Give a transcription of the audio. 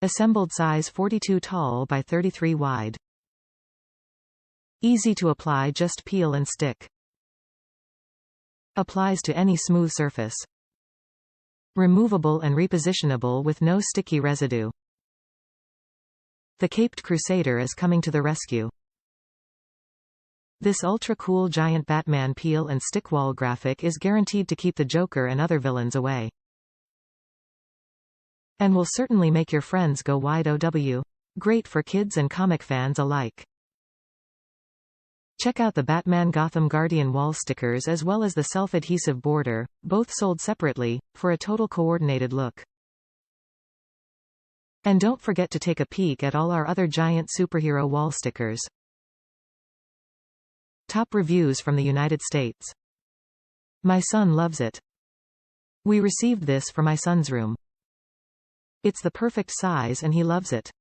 Assembled size 42 tall by 33 wide. Easy to apply, just peel and stick. Applies to any smooth surface. Removable and repositionable with no sticky residue. The Caped Crusader is coming to the rescue. This ultra-cool giant Batman peel and stick wall graphic is guaranteed to keep the Joker and other villains away. And will certainly make your friends go wideOW. Great for kids and comic fans alike. Check out the Batman Gotham Guardian wall stickers as well as the self-adhesive border, both sold separately, for a total coordinated look. And don't forget to take a peek at all our other giant superhero wall stickers. Top reviews from the United States. My son loves it. We received this for my son's room. It's the perfect size and he loves it.